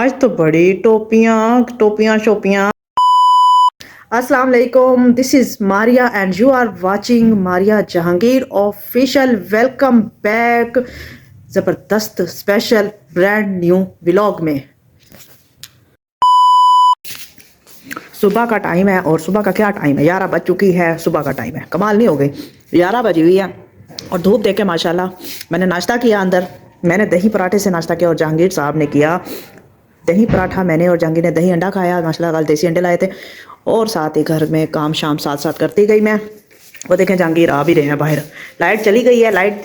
आज तो बड़ी टोपियां टोपियां शोपियां। अस्सलाम वालेकुम, this is Maria and you are watching Maria Jahangir official. Welcome back जबरदस्त स्पेशल ब्रांड न्यू व्लॉग में। सुबह का टाइम है और सुबह का क्या टाइम है, 11 बज चुकी है। सुबह का टाइम है, कमाल नहीं हो गई, 11 बजी हुई है और धूप देख के माशाल्लाह। मैंने नाश्ता किया अंदर, मैंने दही पराठे से नाश्ता किया और जहांगीर साहब ने किया दही पराठा। मैंने और जहांगीर ने दही अंडा खाया माशाल्लाह, कल देसी अंडे लाए थे। और साथ ही घर में काम शाम साथ साथ करती गई मैं। वो देखें जहांगीर आ भी रहे हैं बाहर, लाइट चली गई है। लाइट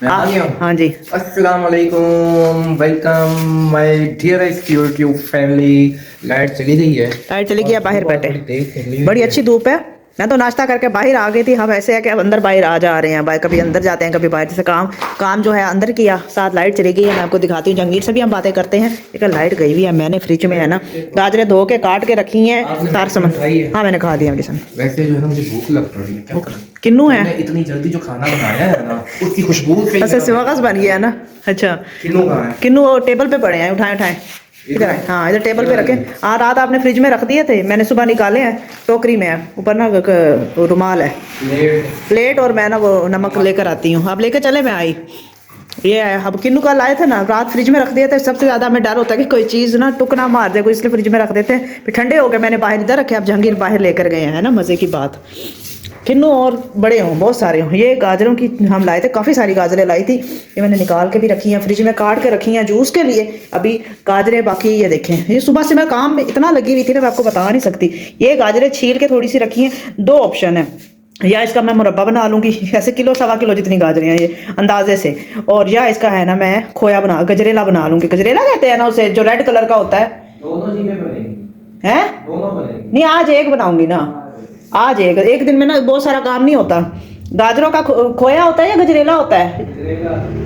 हाँ जी। अस्सलाम वालेकुम, welcome my dearest YouTube family. Light चली गई है, लाइट चली गई है, बाहर बैठे, बड़ी अच्छी धूप है। मैं तो नाश्ता करके बाहर आ गई थी। हम ऐसे है कि अब अंदर बाहर आ जा रहे हैं, बाहर कभी अंदर जाते हैं कभी बाहर। जैसे काम जो है अंदर किया, साथ लाइट चली गई है। मैं आपको दिखाती हूँ, जहांगीर से भी हम बातें करते हैं। लेकिन लाइट गई हुई है। मैंने फ्रिज में है ना गाजरें धो के काट के रखी हैं तार समन। हाँ मैंने खा दिया किसान। वैसे जो है ना मुझे भूख लग रही है, क्या करूं? किन्नू है इतनी जल्दी जो खाना बनाया है ना उसकी खुशबू से अच्छा सिवागस बन गया ना। अच्छा किन्नू कहाँ है? किन्नू टेबल पे पड़े हैं, उठाए उठाए इधर है। हाँ इधर टेबल पे रखे। हाँ रात आपने फ्रिज में रख दिए थे, मैंने सुबह निकाले हैं। टोकरी में है, ऊपर ना रुमाल है, प्लेट। और मैं ना वो नमक लेकर आती हूँ। आप लेकर चले, मैं आई। ये है, अब किन्नू कल आए थे ना, रात फ्रिज में रख दिए थे। सबसे ज्यादा हमें डर होता है कि कोई चीज़ ना टुक ना मार दे कोई, इसलिए फ्रिज में रख देते हैं। फिर ठंडे हो गए, मैंने बाहर इधर रखे। अब जहांगीर बाहर लेकर गए हैं ना, मज़े की बात। किन्नू और बड़े हों, बहुत सारे हों। ये गाजरों की हम लाए थे, काफ़ी सारी गाजरें लाई थी। ये मैंने निकाल के भी रखी हैं, फ्रिज में काट के रखी हैं जूस के लिए। अभी गाजरें बाकी ये देखें, ये सुबह से मैं काम में इतना लगी हुई थी ना, मैं आपको बता नहीं सकती। ये गाजरें छील के थोड़ी सी रखी हैं। दो ऑप्शन है, या इसका मैं मुरब्बा बना लूँगी, ऐसे किलो सवा किलो जितनी गाजरें हैं ये अंदाजे से। और या इसका है ना मैं खोया गजरेला बना लूँगी। गजरेला कहते हैं ना उसे, जो रेड कलर का होता है। दोनों चीजें बनेंगी हैं? दोनों बनेंगी। नहीं आज एक बनाऊंगी ना, आज एक दिन में ना बहुत सारा काम नहीं होता। गाजरों का खोया होता है या गजरेला होता है?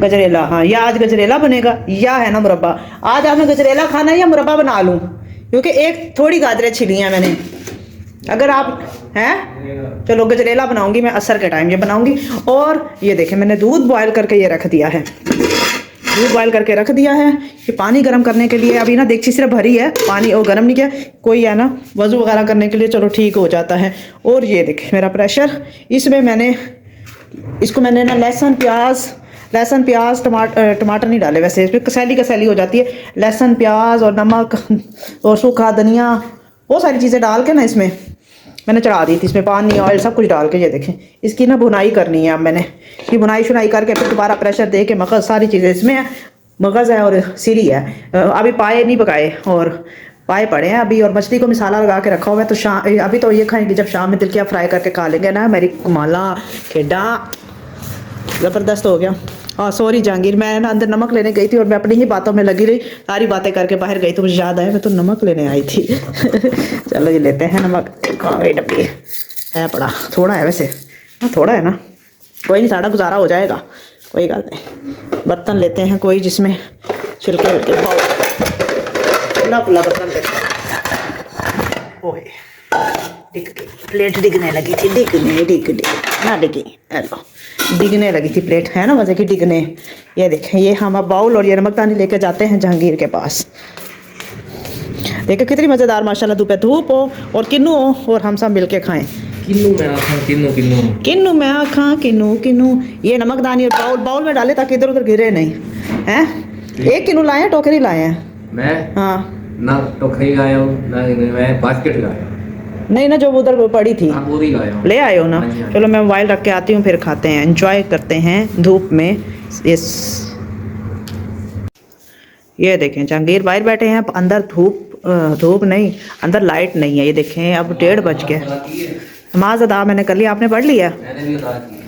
गजरेला। हाँ, या आज गजरेला बनेगा या है ना मुरब्बा। आज आपने गजरेला खाना है या मुरब्बा बना लूं, क्योंकि एक थोड़ी गाजरें छिली हैं मैंने। अगर आप हैं चलो गजरेला बनाऊंगी मैं, असर के टाइम ये बनाऊंगी। और ये देखें मैंने दूध बॉयल करके ये रख दिया है, दूध बॉयल करके रख दिया है। ये पानी गर्म करने के लिए अभी ना देगची सिर्फ भरी है, पानी और गर्म नहीं किया। कोई है ना वज़ू वगैरह करने के लिए चलो ठीक हो जाता है। और ये देखें मेरा प्रेशर, इसमें मैंने इसको मैंने ना लहसुन प्याज टमाटर नहीं डाले, वैसे इसमें कसैली हो जाती है। लहसुन प्याज और नमक और सूखा धनिया, बहुत सारी चीज़ें डाल के ना इसमें मैंने चढ़ा दी थी। इसमें पानी ऑयल सब कुछ डाल के ये देखें इसकी ना भुनाई करनी है। अब मैंने ये भुनाई शुनाई करके फिर दोबारा प्रेशर दे के मगज़ सारी चीज़ें इसमें है, मगज़ है और सीरी है। अभी पाए नहीं पकाए और पाए पड़े हैं अभी। और मछली को मसाला लगा के रखा हुआ है, तो शाम अभी तो ये खाएंगे, जब शाम में दिल किया फ्राई करके खा लेंगे ना। मेरी कमाला खेडा ज़बरदस्त हो गया। हाँ सॉरी जहांगीर, मैं ना अंदर नमक लेने गई थी और मैं अपनी ही बातों में लगी रही, सारी बातें करके बाहर गई तो मुझे याद आया मैं तो नमक लेने आई थी। चलो ये लेते हैं नमक। डब्बी है पड़ा, थोड़ा है वैसे। हाँ थोड़ा है ना, कोई नहीं, सारा गुजारा हो जाएगा, कोई गल नहीं। बर्तन लेते हैं कोई जिसमें छिलके विलके खुला खुला बर्तन लेते हैं। ओए डिग गई प्लेट, डिगने लगी थी, डिग ना डिगी, हेलो डिगने लगी थी प्लेट, है ना मज़े की डिगने। ये देखें ये हम अब बाउल और ये नमकदानी लेके जाते हैं जहांगीर के पास। देखो कितनी मज़ेदार माशाल्लाह धूप हो और किन्नू हो और हम सब मिल के खाएँ। किन्नू मैं आखा किन्नू। ये नमकदानी और बाउल में डाले ताकि इधर उधर गिरे नहीं हैं। एक किन्नू लाए हैं, टोकरी लाए हैं मैं हाँ ना टोकरी लाया हूँ ना, मैं बास्केट लाया हूँ। नहीं ना जो उधर पड़ी थी पूरी लाया हूँ, ले आए हो ना। चलो मैं मोबाइल रख के आती हूँ, फिर खाते हैं, एंजॉय करते हैं धूप में। ये देखें जहांगीर बाहर बैठे हैं, अंदर धूप नहीं, अंदर लाइट नहीं है। ये देखें अब 1:30 बज गए। नमाज अदा मैंने कर लिया, आपने पढ़ लिया?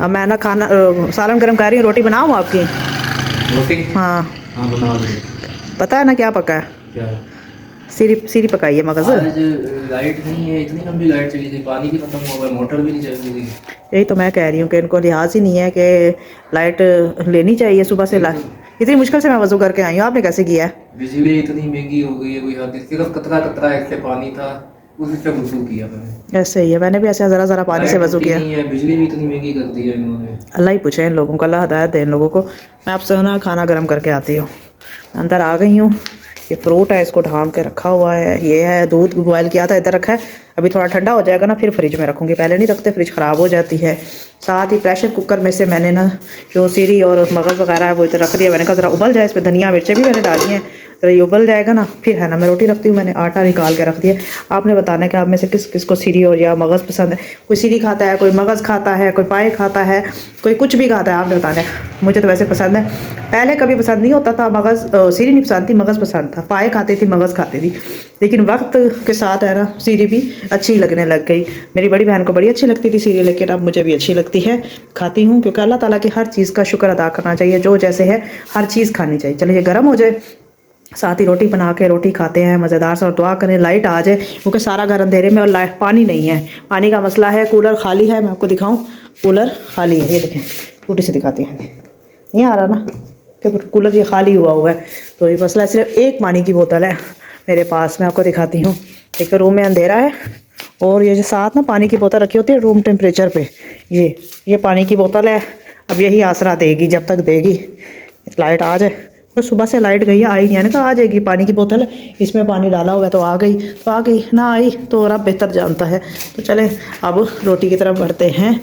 अब मैं ना खाना सालन गर्म कर रही हूँ। रोटी बनाऊँ आपकी? रोटी हाँ बना दो। पता है ना क्या पका है? क्या सीरी पकाई है मगज़। आज लाइट नहीं है, इतनी लंबी लाइट चली थी, पानी भी खत्म हो गया, मोटर भी नहीं चल रही थी। यही तो मैं कह रही हूँ कि इनको लिहाज ही नहीं है कि लाइट लेनी चाहिए सुबह से। इतनी मुश्किल से मैं वज़ू करके आई हूँ, आपने कैसे किया है? बिजली इतनी महंगी हो गई है, कोई हद नहीं। सिर्फ कतरा ऐसे पानी था, उसी से वज़ू किया मैंने। ऐसे ही है, मैंने भी ऐसे ज़रा पानी से वज़ू किया। नहीं है, बिजली भी इतनी महंगी कर दी है इन्होंने। अल्लाह ही पूछे इन लोगों को, अल्लाह हदायत दे इन लोगों को। मैं आपसे ना खाना गर्म करके आती हूँ। अंदर आ गई हूँ, ये फ्रूट है, इसको ढाम के रखा हुआ है। ये है दूध बॉयल किया था, इधर रखा है। अभी थोड़ा ठंडा हो जाएगा ना फिर फ्रिज में रखूँगी, पहले नहीं रखते, फ्रिज ख़राब हो जाती है। साथ ही प्रेशर कुकर में से मैंने ना जो सीरी और मगज़ वगैरह है वो इधर रख दिया। मैंने कहा ज़रा उबल जाए, इसमें धनिया मिर्चें भी मैंने डाली हैं, तो ये उबल जाएगा ना फिर है ना मैं रोटी रखती हूँ। मैंने आटा निकाल के रख दिया। आपने बताना है कि आप में से किस किस को सीरी और या मगज़ पसंद है। कोई सीरी खाता है, कोई मगज़ खाता है, कोई पाए खाता है, कोई कुछ भी खाता है, आपने बताना है। मुझे तो वैसे पसंद है, पहले कभी पसंद नहीं होता था मगज़, सीरी नहीं पसंद थी, मगज़ पसंद था। पाए खाती थी, मगज़ खाती थी, लेकिन वक्त के साथ है ना सीरी भी अच्छी लगने लग गई। मेरी बड़ी बहन को बड़ी अच्छी लगती थी सीरी, लेकिन अब मुझे भी अच्छी लगती है, खाती हूँ। क्योंकि अल्लाह ताला की हर चीज़ का शुक्र अदा करना चाहिए, जो जैसे है हर चीज़ खानी चाहिए। चलिए ये गर्म हो जाए, साथ ही रोटी बना के रोटी खाते हैं मज़ेदार सा। और दुआ करें लाइट आ जाए, क्योंकि सारा घर अंधेरे में और लाइट पानी नहीं है, पानी का मसला है। कूलर खाली है, मैं आपको दिखाऊं, कूलर खाली है, ये देखें, टूटी से दिखाती हैं, नहीं आ रहा ना कि कूलर ये खाली हुआ है। तो ये मसला है, सिर्फ एक पानी की बोतल है मेरे पास, मैं आपको दिखाती हूँ। एक रूम में अंधेरा है, और ये जो साथ ना पानी की बोतल रखी होती है रूम टेम्परेचर पे, ये पानी की बोतल है। अब यही आसरा देगी जब तक देगी, लाइट आ जाए। तो सुबह से लाइट गई है, आई नहीं, यानी कि आ जाएगी। पानी की बोतल है, इसमें पानी डाला हुआ है, तो आ गई तो आ गई, ना आई तो रब बेहतर जानता है। तो चले अब रोटी की तरफ बढ़ते हैं।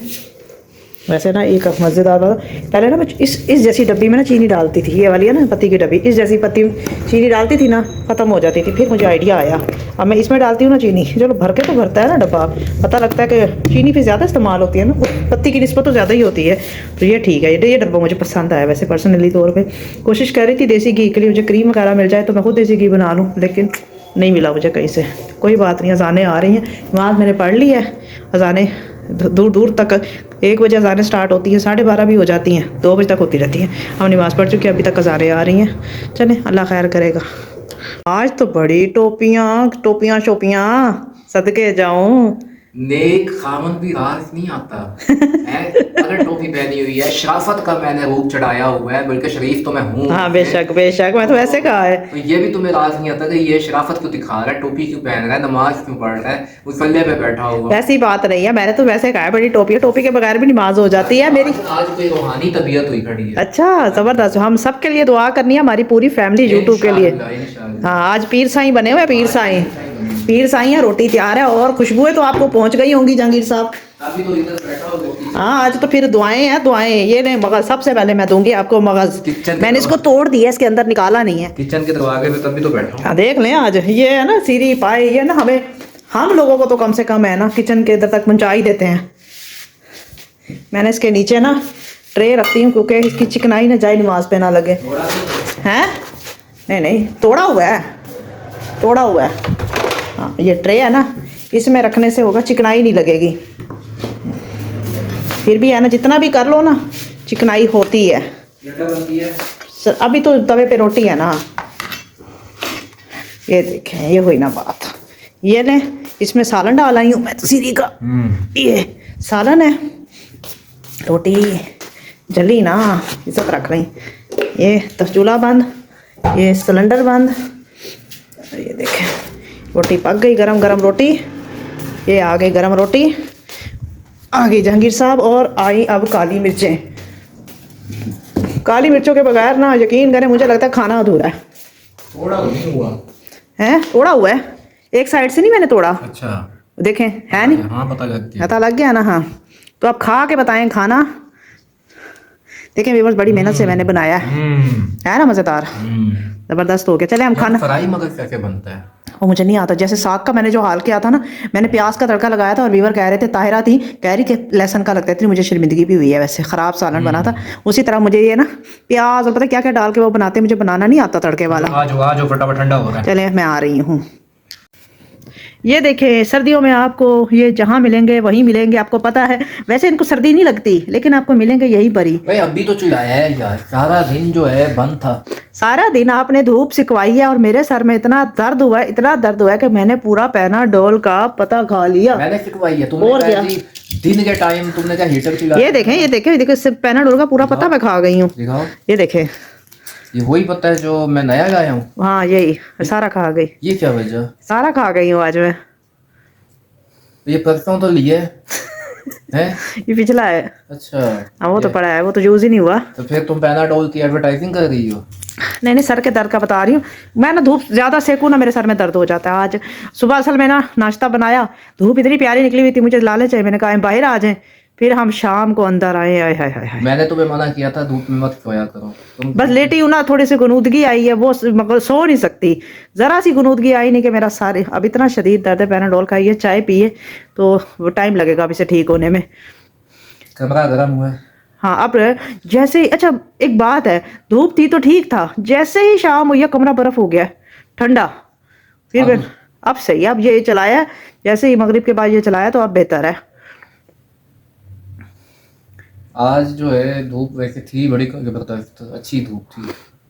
वैसे ना एक मज़ेदार था, पहले ना मैं इस जैसी डब्बी में ना चीनी डालती थी, ये वाली है ना पत्ती की डब्बी, इस जैसी पत्ती चीनी डालती थी ना, ख़त्म हो जाती थी। फिर मुझे आइडिया आया, अब मैं इसमें डालती हूँ ना चीनी, चलो भर के तो भरता है ना डब्बा, पता लगता है कि चीनी फिर ज़्यादा इस्तेमाल होती है ना, पत्ती की निस्बत तो ज़्यादा ही होती है। तो ये ठीक है, ये डब्बा मुझे पसंद आया। वैसे पर्सनली तौर पर कोशिश कर रही थी देसी घी के लिए, मुझे क्रीम वगैरह मिल जाए तो मैं खुद देसी घी बना लूँ, लेकिन नहीं मिला मुझे कहीं से। कोई बात नहीं, अजानें आ रही हैं, नमाज़ मैंने पढ़ ली है। अजानें दूर दूर तक, 1 बजे अजानें स्टार्ट होती हैं, 12:30 भी हो जाती हैं, 2 बजे तक होती रहती हैं। हम नमाज़ पढ़ चुके हैं, अभी तक अजानें आ रही हैं। चलें, अल्लाह खैर करेगा। आज तो बड़ी टोपियाँ शोपियाँ, सदके जाऊं। नेक खामन भी राज नहीं आता है। अगर टोपी पहनी हुई है, शराफत का मैंने रूप चढ़ाया हुआ है, बल्कि शरीफ तो मैं हूँ। हाँ बेशक बेशक, मैं तो ऐसे कहा है। तो ये भी तुम्हें राज नहीं आता कि ये शराफत क्यों दिखा रहा है, टोपी क्यों पहन रहा है, नमाज क्यों पढ़ रहा है, मुसल्ले पे बैठा हुआ। वैसी बात नहीं है, मैंने तो वैसे कहा है बड़ी टोपी है, टोपी के बगैर भी नमाज हो जाती है मेरी। आज कोई रूहानी तबीयत हुई खड़ी है। अच्छा ज़बरदस्त, हम सब के लिए दुआ करनी है, हमारी पूरी फैमिली यूट्यूब के लिए। हाँ आज पीर साईं बने हुए, पीर साईं है, रोटी तैयार है और खुशबुएं तो आपको पहुंच गई होंगी जहांगीर साहब। अभी तो इधर बैठा हो। हाँ आज तो फिर दुआएं हैं, दुआएं। ये नहीं मगज़, सबसे पहले मैं दूंगी आपको मगज़। मैंने इसको तोड़ दिया, इसके अंदर निकाला नहीं है। किचन के दरवाजे पे तभी तो बैठा हूँ। हाँ देख लें, आज ये है ना सीरी पाए, ये ना हमें, हम लोगों को तो कम से कम है ना किचन के इधर तक पहुँचा ही देते हैं। मैंने इसके नीचे ना ट्रे रखती हूँ, क्योंकि इसकी चिकनाई ना जाए, नमाज पे ना लगे। हैं नहीं तोड़ा हुआ है। हाँ ये ट्रे है ना, इसमें रखने से होगा, चिकनाई नहीं लगेगी। फिर भी है ना, जितना भी कर लो ना चिकनाई होती है। अभी तो तवे पे रोटी है ना, ये देखें, ये हुई ना बात। ये ले, इसमें सालन डाल आई हूँ मैं तो सीरी का, ये सालन है। रोटी जली ना, इज्जत रख रही। ये चूल्हा बंद, ये सिलेंडर बंद। ये देखें रोटी पक गई, गरम गरम रोटी। ये आ गई गरम रोटी, आ गई जहांगीर साहब, और आई अब काली मिर्चें। काली मिर्चों के बगैर ना यकीन करें मुझे लगता है खाना अधूरा है। थोड़ा नहीं हुआ है, तोड़ा हुआ है, एक साइड से नहीं मैंने तोड़ा। अच्छा देखें है नहीं, हाँ पता लग गया ना। हाँ तो आप खा के बताएं खाना। देखें व्यूअर्स, बड़ी मेहनत से मैंने बनाया है ना, मज़ेदार ज़बरदस्त हो गया। चले हम खाना। फ्राई मगर कैसे बनता है वो मुझे नहीं आता। जैसे साग का मैंने जो हाल किया था ना, मैंने प्याज का तड़का लगाया था, और व्यूअर कह रहे थे, ताहिरा थी कह रही कि लहसुन का लगता है। इतनी मुझे शर्मिंदगी भी हुई है, वैसे ख़राब सालन बना था। उसी तरह मुझे ये ना प्याज और पता क्या क्या डाल के वो बनाते हैं, मुझे बनाना नहीं आता तड़के वाला। आज फटाफट ठंडा हो रहा है। चले मैं आ रही हूँ। ये देखें, सर्दियों में आपको ये जहाँ मिलेंगे वहीं मिलेंगे, आपको पता है। वैसे इनको सर्दी नहीं लगती, लेकिन आपको मिलेंगे यही परी। भाई अभी तो चलाया है यार, सारा दिन जो है बंद था। सारा दिन आपने धूप सिकवाई है, और मेरे सर में इतना दर्द हुआ है कि मैंने पूरा पैनाडोल का पता खा लिया। मैंने सिकवाई है, तुमने और क्या दिन के टाइम तुमने क्या हीटर चलाया। ये देखें पैनाडोल का पूरा पता मैं खा गई हूँ। ये देखें, ये वही पता है जो मैं नया लाया हूँ। हाँ यही सारा खा गई। ये क्या वजह, सारा खा गई हूँ आज मैं। ये परसों तो लिए है? ये पिछला है। अच्छा। हाँ वो तो ये- पड़ा है, वो तो यूज ही नहीं हुआ। तो फिर तुम पैनाडोल की एडवर्टाइजिंग कर रही हो? नहीं नहीं, सर के दर्द का बता रही हूँ। मैं ना धूप ज्यादा सेकूं ना, मेरे सर में दर्द हो जाता है। आज सुबह असल में ना नाश्ता बनाया, धूप इतनी प्यारी निकली हुई थी, मुझे लालच है, मैंने कहा "हम बाहर आ जाएं"। फिर हम शाम को अंदर आए, आए हाय हाय हाय। मैंने तुम्हें मना किया था धूप में मत सोया करो तुम। बस लेटी हूँ ना, थोड़ी सी गुनूदगी आई है, वो मगर सो नहीं सकती। जरा सी गुनूदगी आई नहीं कि मेरा सारे अब इतना शदीद दर्द है। पैनाडोल खाइए, चाय पिए, तो वो टाइम लगेगा अब इसे ठीक होने में। कमरा गर्म हुआ है। हाँ अब जैसे ही, अच्छा एक बात है, धूप थी तो ठीक था, जैसे ही शाम हुई है कमरा बर्फ हो गया है, ठंडा। फिर अब सही है, अब ये चलाया जैसे ही मगरिब के बाद ये चलाया तो अब बेहतर है। आज जो है धूप वैसे थी बड़ी जबरदस्त, अच्छी धूप थी।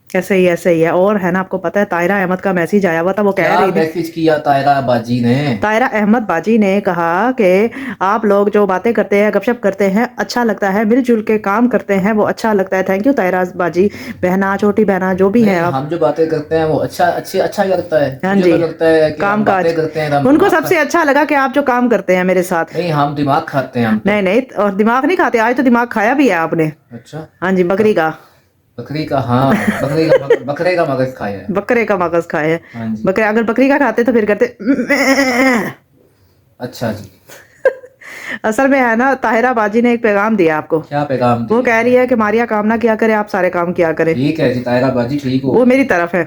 ऐसे ही ऐसे ही है। और है ना, आपको पता है तायरा अहमद का मैसेज आया हुआ था, वो कह क्या रही थी, मैसेज किया तायरा बाजी ने? तायरा अहमद बाजी ने कहा कि आप लोग जो बातें करते हैं, गपशप करते हैं, अच्छा लगता है, मिलजुल के काम करते हैं, वो अच्छा लगता है। थैंक यू तायरा बाजी, बहना, छोटी बहना, जो भी है आप। हम जो बातें करते हैं वो अच्छा लगता है। हाँ मुझे जी, तो लगता है कि काम हम काज बातें करते हैं तो हम उनको दिमाग सबसे अच्छा लगा कि आप जो काम करते हैं मेरे साथ। नहीं, हम दिमाग खाते हैं हम तो। नहीं नहीं, और दिमाग नहीं खाते, आज तो दिमाग खाया भी है आपने। अच्छा। हाँ जी, बकरी का, बकरी का, हाँ बकरे का मगज खाया है। बकरे का मगज खाया है। हाँ जी। बकरे, अगर बकरी का खाते तो फिर करते अच्छा जी। असल में है ना, ताहिरा बाजी ने एक पैगाम दिया आपको। क्या पैगाम वो दिया? कह रही है कि मारिया काम ना किया करे, आप सारे काम किया करें। ठीक है जी तायरा बाजी, ठीक हो, वो मेरी तरफ है,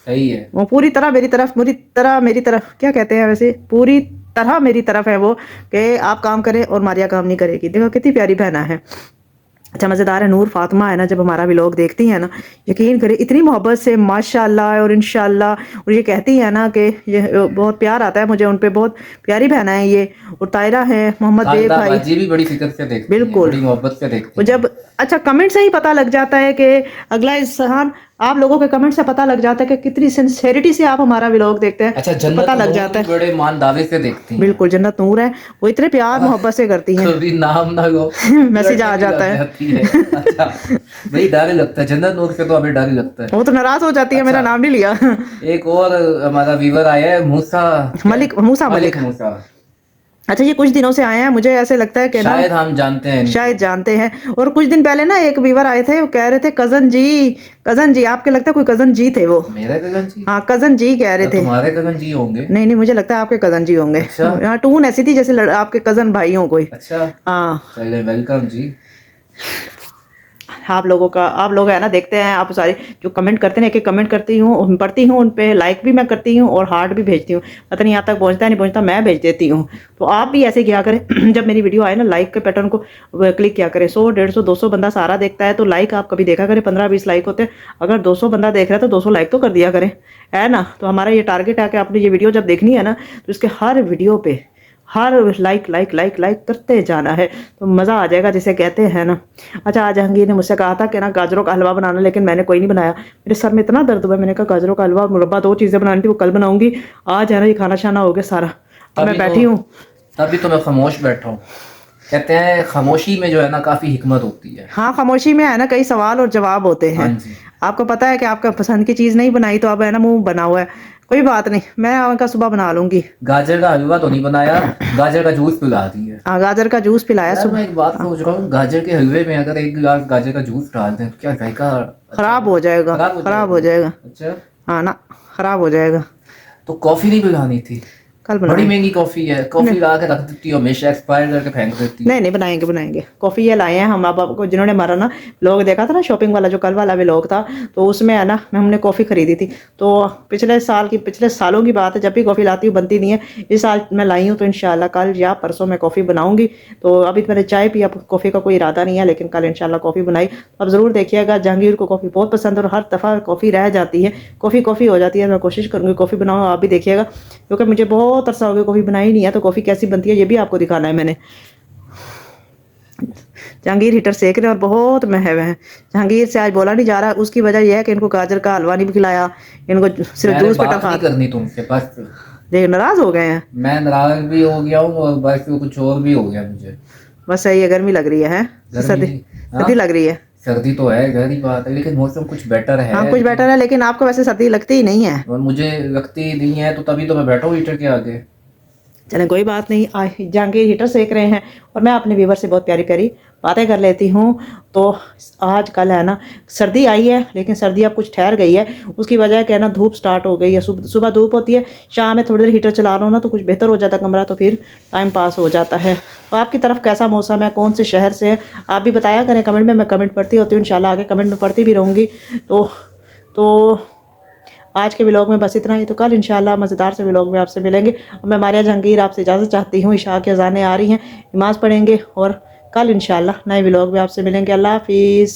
सही है। वो पूरी तरह मेरी तरफ, मेरी तरफ क्या कहते हैं वैसे, पूरी तरह मेरी तरफ है वो, कि आप काम करें और मारिया काम नहीं करेगी। देखो कितनी प्यारी बहना है। अच्छा मज़ेदार है, नूर फातिमा है ना, जब हमारा व्लॉग देखती है ना, यकीन करें इतनी मोहब्बत से माशाल्लाह और इंशाल्लाह, और ये कहती है ना कि ये बहुत प्यार आता है मुझे उन पे, बहुत प्यारी बहना है ये। और तायरा है, मोहम्मद बेग खालदा भाई, बाजी भी बड़ी फिक्र से देखती हैं, बिल्कुल। बड़ी मोहब्बत से देखती वो हैं। जब, अच्छा कमेंट से ही पता लग जाता है कि अगला इंसान, आप लोगों के कमेंट से पता लग जाता है कि कितनी सिंसेरिटी से आप हमारा व्लॉग देखते हैं। अच्छा, तो जन्नत पता लग नूर जाता भी है। बड़े मान दावे से देखती हैं। बिल्कुल, जन्नत नूर है, वो इतने प्यार मोहब्बत से करती हैं। कभी नाम ना लो मैसेज आ जाता है। अच्छा, वही डर ही लगता है, जन्नत नूर से तो हमें डर ही लगता है। वो तो नाराज हो जाती है, मेरा नाम नहीं लिया। एक और हमारा व्यूवर आया है, मूसा मूसा मलिक। मूसा। अच्छा ये कुछ दिनों से आए हैं, मुझे ऐसे लगता है कि ना शायद हम जानते हैं इनको। शायद जानते हैं। और कुछ दिन पहले ना एक व्यूवर आए थे, वो कह रहे थे कजन जी, आपके लगता है कोई कजन जी थे वो? मेरे कजन जी? हाँ कजन जी कह रहे तो थे। तुम्हारे कजन जी होंगे। नहीं नहीं, मुझे लगता है आपके कजन जी होंगे। अच्छा। हाँ टून ऐसी थी जैसे आपके कजन भाई हो कोई। अच्छा, हाँ चले, वेलकम जी। आप लोग है ना, देखते हैं आप सारे जो कमेंट करते हैं, एक एक कमेंट करती हूँ, पढ़ती हूँ, उन पे लाइक भी मैं करती हूँ और हार्ट भी भेजती हूँ। पता नहीं यहाँ तक पहुँचता है नहीं पहुँचता, मैं भेज देती हूँ। तो आप भी ऐसे किया करें जब मेरी वीडियो आए ना, लाइक के पैटर्न को क्लिक किया करें। 100 150 200 बंदा सारा देखता है, तो लाइक आप कभी देखा करें, 15-20 लाइक होते हैं। अगर 200 बंदा देख रहा है तो 200 लाइक तो कर दिया करें, है ना। तो हमारा ये टारगेट है कि आपने ये वीडियो जब देखनी है ना, तो इसके हर वीडियो पे हर लाइक करते जाना है, तो मज़ा आ जाएगा जिसे कहते हैं ना। अच्छा आज जहांगीर ने मुझसे कहा था कि ना गाजरों का हलवा बनाना, लेकिन मैंने कोई नहीं बनाया, मेरे सर में इतना दर्द हुआ। मैंने कहा गाजरों का हलवा मुरब्बा 2 चीज़ें बनानी थी, वो कल बनाऊंगी। आज है ना ये खाना शाना हो गया सारा, अब मैं बैठी हूँ। तभी तो मैं खामोश बैठा हूँ। कहते हैं खामोशी में जो है ना काफी हिकमत होती है। हाँ खामोशी में है ना कई सवाल और जवाब होते हैं। हाँ जी। आपको पता है कि आपका पसंद की चीज़ नहीं बनाई तो अब है ना मुंह बना हुआ है। कोई बात नहीं, मैं उनका सुबह बना लूंगी। गाजर का हलवा तो नहीं बनाया, गाजर का जूस पिला दिया। हाँ गाजर का जूस पिलाया यार सुबह। मैं एक बात सोच रहा हूँ, गाजर के हलवे में अगर एक गिलास गाजर का जूस डाल दें तो क्या जायका खराब हो जाएगा, खराब हो जाएगा। अच्छा, हाँ ना, खराब हो जाएगा। तो कॉफी नहीं पिलानी थी? कल बड़ी बनाएंगे। महंगी कॉफी है, कॉफी ला के रख देती हो, हमेशा एक्सपायर करके फेंक देती है। नहीं बनाएंगे कॉफ़ी। ये लाए हैं हम आपको, जिन्होंने हमारा ना लोग देखा था ना शॉपिंग वाला, जो कल वाला भी लोग था, तो उसमें है ना हमने कॉफ़ी खरीदी थी। तो पिछले सालों की बात है, जब भी कॉफ़ी लाती हूँ बनती नहीं है। इस साल मैं लाई हूँ तो इंशाल्लाह कल या परसों मैं कॉफ़ी बनाऊंगी। तो अभी मैंने चाय पी, अब कॉफ़ी का कोई इरादा नहीं है, लेकिन कल इंशाल्लाह कॉफ़ी बनाई। अब ज़रूर देखिएगा, जहांगीर को कॉफ़ी बहुत पसंद है और हर दफ़ा कॉफ़ी रह जाती है, कॉफ़ी हो जाती है। मैं कोशिश करूँगी कॉफ़ी बनाऊँ, आप भी देखिएगा, क्योंकि मुझे बहुत अरसा हो गया कॉफ़ी बनाई नहीं है। तो कॉफ़ी कैसी बनती है ये भी आपको दिखाना है मैंने। जहांगीर हीटर सेक रहे और बहुत महव हैं। जहांगीर से आज बोला नहीं जा रहा, उसकी वजह यह है कि इनको गाजर का हलवा नहीं खिलाया, इनको सिर्फ जूस पे टका करनी तुमसे बस। देख नाराज हो गए हैं। मैं नाराज भी हो गया हूँ और बस कुछ और भी हो गया मुझे। बस सही है, गर्मी लग रही है, सर्दी लग रही है। सर्दी तो है, गहरी बात है, लेकिन मौसम कुछ बेटर है। हाँ कुछ बेटर है, लेकिन आपको वैसे सर्दी लगती ही नहीं है। और मुझे लगती नहीं है, तो तभी तो मैं बैठा हूँ हीटर के आगे। चलें कोई बात नहीं, जहांगीर हीटर सेक रहे हैं और मैं अपने व्यूवर से बहुत प्यारी प्यारी बातें कर लेती हूँ। तो आज कल है ना सर्दी आई है, लेकिन सर्दी अब कुछ ठहर गई है। उसकी वजह क्या है ना, धूप स्टार्ट हो गई है। सुबह धूप होती है, शाम में थोड़ी देर हीटर चला रहा हूँ ना तो कुछ बेहतर हो जाता है कमरा, तो फिर टाइम पास हो जाता है। तो आपकी तरफ कैसा मौसम है, कौन से शहर से है, आप भी बताया करें कमेंट में। मैं कमेंट पढ़ती होती हूँ, इंशाल्लाह आगे कमेंट में पढ़ती भी रहूँगी। तो आज के व्लॉग में बस इतना ही। तो कल इंशाल्लाह मज़ेदार से व्लॉग में आपसे मिलेंगे। और मैं मारिया जहांगीर आपसे इजाज़त चाहती हूँ। इशा की अज़ानें आ रही हैं, नमाज़ पढ़ेंगे और कल इंशाल्लाह नए व्लॉग में आपसे मिलेंगे। अल्लाह हाफिज़।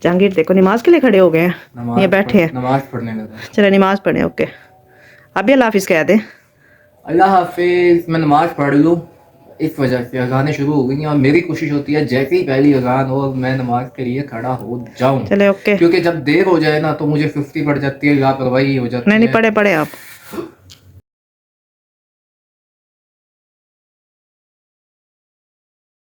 जहांगीर देखो नमाज के लिए खड़े हो गए हैं, ये बैठे हैं नमाज पढ़ने लगा। चलो नमाज पढ़े, ओके। आप भी अल्लाह हाफिज़ कह दें। अल्लाह हाफिज। मैं नमाज पढ़ लूँ, इस वजह से अजानें शुरू हो गई हैं और मेरी कोशिश होती है जैसे ही पहली अजान हो मैं नमाज के लिए खड़ा हो जाऊं। चले ओके। क्योंकि जब देर हो जाए ना तो मुझे 50 पड़ जाती है, लापरवाही हो जाती है। नहीं पढ़े आप।